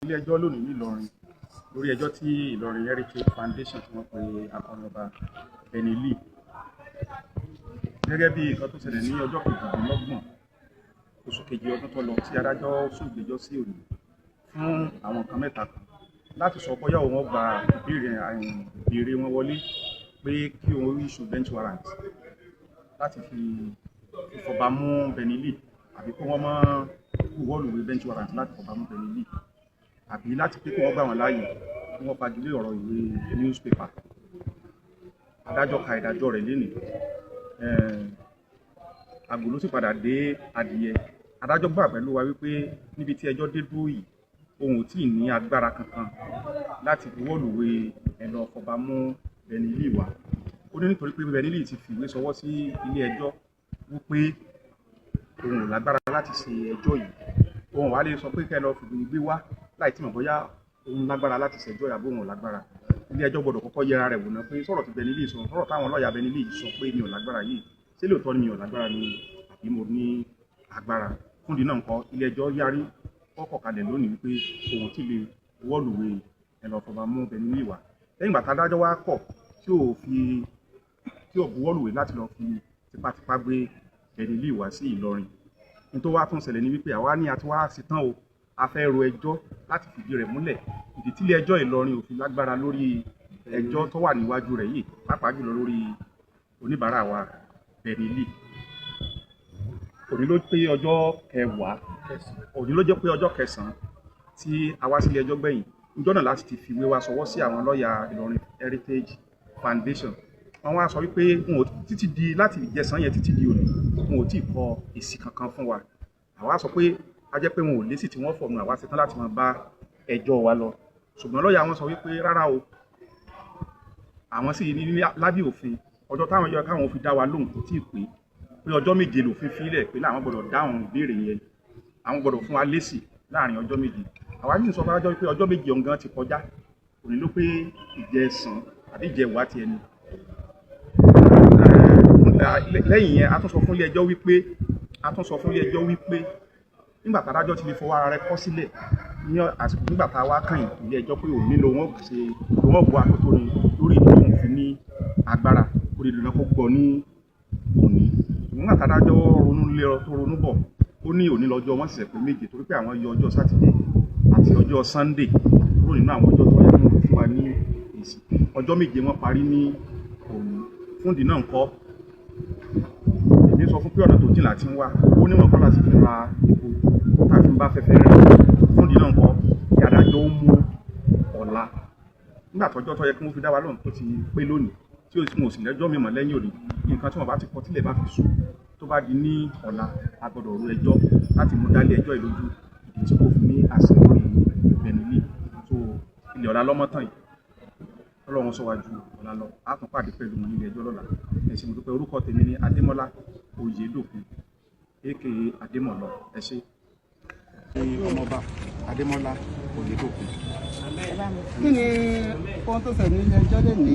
ilé ẹjọ́ lónìí ní Ìlọrin lórí ẹjọ́ tí Ìlọrin Heritage Foundation tí wọ́n pe akọni ọba Benny Lee gẹ́gẹ́ bí nǹkan tó ṣẹlẹ̀ ní ọjọ́ 28 oṣù kejì ọdún tó lọ tí adájọ́ sún ìgbẹ́jọ́ sí òní fún àwọn nǹkan mẹ́ta kan láti sọ bóyá òun gba ìbéèrè wọn wọlé pé kí òun issue bench warrant láti fi fọba mú Benny Lee àbí kó wọ́n mọ́ wọ́ọ̀lùwé bench warrant láti fọba mú Benny Lee àbí láti pé kí wọ́n gbà wọ́n láàyè kí wọ́n fagilé ọ̀rọ̀ ìwé newspaper. Adájọ́ ka ìdájọ́ rẹ̀ lénìí àgbò ló sì padà dé adìyẹ. Adájọ́ gbà pẹ̀lú wa wípé níbi tí ẹjọ́ dé dúró yìí òun ò tí ì ní agbára kankan láti wọ́ọ̀lùwé ẹ̀lọ́ fọba mú Benny Lee wá. Ó ní nítorí pé Benny Lee ti fìwé sọwọ́ sí ilé ẹjọ́ wípé òun ò lágbára láti ṣe ẹjọ́ yìí. Òun wá lè sọ pé kẹ́ lọ fìwé gbé wá láì tí mọ̀ bóyá òun lágbára láti ṣe ẹjọ́ ìyàbò òun ò lágbára. Ilé ẹjọ́ gbọ́dọ̀ kọ́kọ́ yẹra rẹ̀ wò ná pé sọ̀rọ̀ tí Benny Lee sọ, sọ̀rọ̀ táwọn lọ́ọ̀yà Benny Lee sọ pé mi ò lágbára yìí, ṣé lóòótọ́ ni mi ò lágbára ni àbí mo ní agbára. Fún ìdí náà ńkọ́ ilé ẹjọ́ yarí kọ́kọ́ kalẹ̀ lónìí wípé òun ti lè wọ́ọ̀lùwé ẹ̀lọ́ fọba mú Benny Lee wá. Lẹ́yìn ìgbà tádájọ́ wá kọ̀ tí ò buwọ́lùwé láti lọ fi tipátipá gbé Benny Lee wá sí Ìlọrin. Ní tó wá tún ṣẹlẹ̀ ní wípé àwa ní àti wá sí tán o, a fẹ́ ro ẹjọ́ láti fìdí rẹ̀ múlẹ̀ ìdí tí ilé ẹjọ́ Ìlọrin ò fi lágbára lórí ẹjọ́ tó wà níwájú rẹ̀ yìí, pàápàá jùlọ lórí oníbàárà wa Benny Lee. Òní ló pé ọjọ́ kẹwàá, òní ló jẹ́ pé ọjọ́ kẹsàn-án tí a wá sílé ẹjọ́ gbẹ̀yìn. Ìjọ́ náà láti ti fìwé wa sọwọ́ sí àwọn lọ́ọ̀yà Ìlọrin Heritage Foundation. Wọ́n wá sọ wípé títí di láti ìjẹsàn yẹn títí di òní wọn ò tí ì kọ èsì kankan fún wa. Àwa sọ pé a jẹ́ pé wọn ò lésì tí wọ́n fọ̀mù àwa ṣetán láti máa bá ẹjọ́ wa lọ. Ṣùgbọ́n lọ́ọ̀yà wọn sọ wípé rárá o, àwọn sì ní lábẹ́ òfin ọjọ́ táwọn yọ káwọn fi dá wa lóhùn kò tí ì pé ọjọ́ 7 lòfin fílẹ̀ pé láwọn gbọ́dọ̀ dáhùn ìbéèrè yẹn, àwọn gbọ́dọ̀ fún wa lésì láàrin ọjọ́ 7. Àwa sì ń sọ fárájọ́ wípé ọjọ́ 7 ọ̀ngán ti kọjá, òní ló pé ìjẹsàn àbí ìjẹwàá ti ẹni. Lẹ́yìn yẹn a tún sọ fún ilé ẹjọ́ wípé nígbà tádájọ́ ti lè fọwọ́ ara rẹ̀ kọ sílẹ̀ ní àsìkò nígbà tá a wá kàn ilé ẹjọ́ pé òní ló wọ́n bu àkótó ni lórí ìdílé òun fi ní agbára orí ìdílé kó gbọ́ ní òní. Nígbà tádájọ́ ronú bọ̀ ó ní òní lọ́jọ́ wọ́n sì pé 7 torí pé àwọn yọ ọjọ́ sátidé àti ọjọ́ Sunday kúrò nínú àwọn ọjọ́ tó yẹ kí wọ́n fún wa ní èsì. Ọjọ́ 7 wọ́n parí ní òní. Fún ìdí náà ńkọ́ èmi sọ fún pé ọ̀nà tó jìnlá ti ń wá ó níwọ̀n kọ́ láti fi ra epo tàbí bá fẹ́fẹ́ rẹ̀. Fún ìdí náà ńkọ́ kí adájọ́ ó mú ọ̀la nígbà tọ́jọ́ tó yẹ kí wọ́n fi dá wa lóhùn tó ti pé lónìí tí ó sì mọ̀ sí lẹ́jọ́ mímọ̀ lẹ́yìn òní. Nǹkan tí wọ́n bá ti kọ tílẹ̀ bá fi sùn tó bá di ní ọ̀la a gbọ́dọ̀ ro ẹjọ́ láti mú dálé ẹjọ́ ìlójú ìdí tí kò fi ní àṣẹ lórí Benny Lee. So ilẹ̀ ọ̀la lọ́mọ́tàn yìí Ọlọ́run sọ wájú ọ̀la lọ, a tún pàdé pẹ̀lú wọn nílé ẹjọ́ lọ́la. Ẹ̀sìn mo dúpẹ́. Orúkọ tèmi ni Adémọ́lá Oyèdòkun aka Adémọ́lá. Ẹ ṣé. Ọmọọba Adémọ́lá Oyèdòkun. Kí ni ohun tó ṣẹlẹ̀ nílé ẹjọ́ lónìí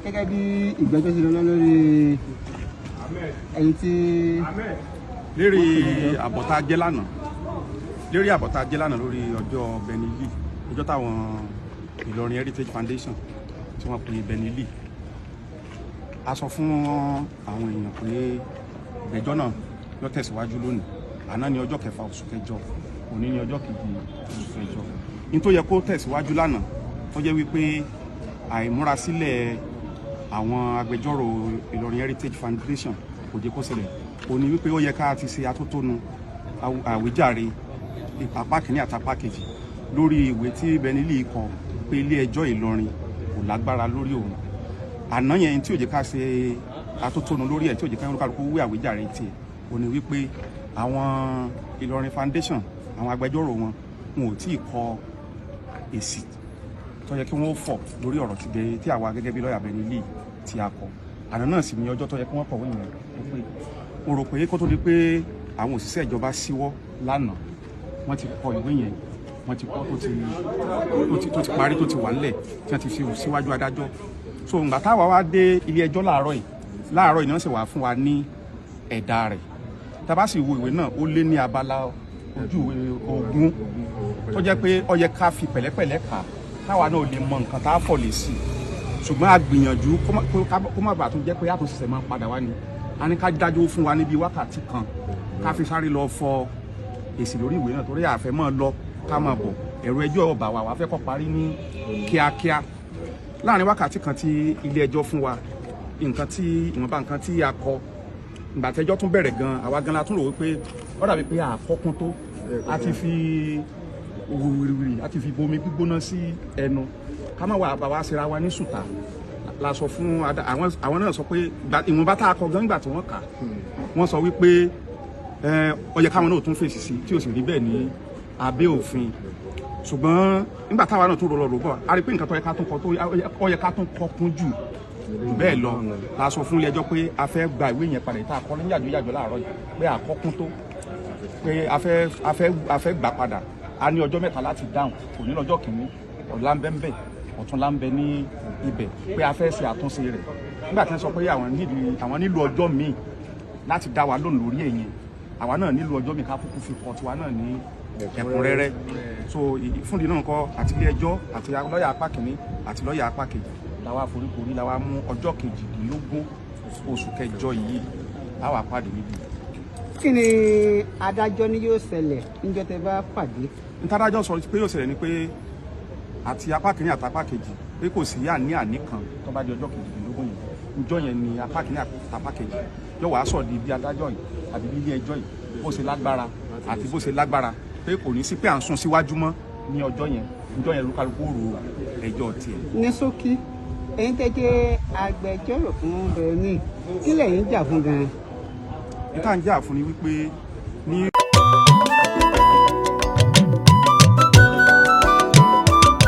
gẹ́gẹ́ bí ìgbẹ́jọ́ ṣe lọ lórí ẹni tí lérí àbọ̀tá jẹ́ lánàá lórí ọjọ́ Benny Lee, ọjọ́ táwọn Ìlọrin Heritage Foundation tí wọ́n pe Benny Lee. A sọ fún àwọn èèyàn pé ìgbẹ́jọ́ náà yóò tẹ̀síwájú lónìí. Àná ni ọjọ́ 6 oṣù kẹjọ, òní ni ọjọ́ 2 oṣù kẹjọ. Ní tó yẹ kó tẹ̀síwájú lánàá tó jẹ́ wípé àìmúrasílẹ̀ àwọn agbẹjọ́rò Ìlọrin Heritage Foundation kò jẹ́ kó ṣẹlẹ̀. Òní wípé ó yẹ ká ti ṣe atótónu àwíjàre apá kìíní àti apá kejì lórí ìwé tí Benny Lee kọ pé ilé ẹjọ́ Ìlọrin kò lágbára lórí òun. Àná yẹn tí ò jẹ́ ká ṣe atótónu lórí ẹ̀ tí ò jẹ́ ká kálukú wí àwíjàre tiẹ̀ òní wípé àwọn Ìlọrin Foundation àwọn agbẹjọ́rò wọn ò tí ì kọ èsì tó yẹ kí wọ́n fọ̀ lórí ọ̀rọ̀ tí àwa gẹ́gẹ́ bí lọ́ọ̀yà Benny Lee tí a kọ. Àná náà sì ní ọjọ́ tó yẹ kí wọ́n kọ̀wé yẹn. Mo rò pé kó tó di pé àwọn òṣìṣẹ́ ìjọba síwọ́ lánàá wọ́n ti kọ ìwé yẹn, wọ́n ti kọ́ tó ti parí tó ti wà nílẹ̀ tí wọ́n ti fi síwájú adájọ́. So ìgbà táwa wá dé ilé ẹjọ́ láàárọ̀ yìí ni wọ́n sì wá fún wa ní ẹ̀dà rẹ̀. Tá bá sì wo ìwé náà ó lé ní abala ojú ogún tó jẹ́ pé ó yẹ ká fi pẹ̀lẹ́pẹ̀lẹ́ kà káwa náà lè mọ nǹkan tá a fọ̀ lé sí ṣùgbọ́n a gbìyànjú kó má bàa tún jẹ́ pé yàtọ̀ ṣẹ̀ṣẹ̀ máa padà wá ni a ní ká dájú fún wa níbi wákàtí kan ká fi sáré lọ fọ èsì lórí ìwé náà torí àfẹ́ máa lọ ká máa bọ̀ ẹ̀rọ ẹjọ́ ọba wa wà fẹ́ kó parí ní kíákíá láàrin wákàtí kan tí ilé ẹjọ́ fún wa ìwọ̀nba nǹkan tí a kọ ìgbà tẹ́jọ́ tún bẹ̀rẹ̀ gan àwa gan la tún rò wípé ó dàbí pé àkọ́kún tó a ti fi wìrìwìrì a ti fi bomi gbígbóná sí ẹnu ká má wà bá wa ṣera wa ní sùtà la sọ fún àwọn náà sọ pé ìwọ̀nba tá a kọ gan nígbà tí wọ́n kà wọ́n sọ wípé ó yẹ káwọn náà tún fèsì sí tí ò sì rí bẹ́ẹ̀ ní abẹ́ òfin ṣùgbọ́n nígbà táwa náà tún rọlọ rògbò a rí pé nǹkan tó yẹ ká tún kọ tó ó yẹ ká tún kọ kún jù bẹ́ẹ̀ lọ la sọ fún ilé ẹjọ́ pé a fẹ́ gba ìwé yẹn padà ìta àkọlé yàjọ láàárọ̀ yìí pé àkọ́kún tó pé a fẹ́ gbà padà a ní ọjọ́ mẹ́ta láti dáhùn kò ní lọ́jọ́ kìíní ọ̀la ń bẹ ń bẹ ọ̀túnla ń bẹ ní ibẹ̀ pé a fẹ́ ṣe àtúnṣe rẹ̀ nígbà tí wọ́n sọ pé àwọn nílò ọjọ́ míì láti dá wa lónìí lórí ẹ̀yìn àwa náà nílò ọjọ́ míì ká kúkú fi kọ́ tiwa náà ní ẹ̀kúnrẹ́rẹ́ so fúndì náà kọ́ àti ilé ẹjọ́ àti lọ́ọ̀yà apá kìíní àti lọ́ọ̀yà apá kejì làwa foríkorí làwa mú ọjọ́ 18 oṣù kẹjọ yìí láwa pàdé níbí. kí ni adájọ́ ní yóò ṣẹlẹ̀ níjọ́ tẹ́ bá pàdé. ntádájọ́ sọ pé yóò ṣẹlẹ̀ ni pé àti apá kìíní àti apá kejì pé kò sí àní kan tó bá di ọjọ́ 18 yìí ìjọ yẹn ni apá kìíní àti apá kejì yóò wá sọ di bí adájọ́ yìí àbí bí ilé ẹjọ́ yìí bó ṣe lágbára àti bó ṣe lágbára pé kò ní sí pé à ń sún síwájú mọ́ ní ọjọ́ yẹn lókàlùkù rò ẹjọ́ tiẹ̀. ní ṣókí ẹ̀yin tẹ́ jẹ́ agbẹjọ́rò fún Benny kí lẹ̀yin jà fún gan-an. níta ń jà fún ni wípé ní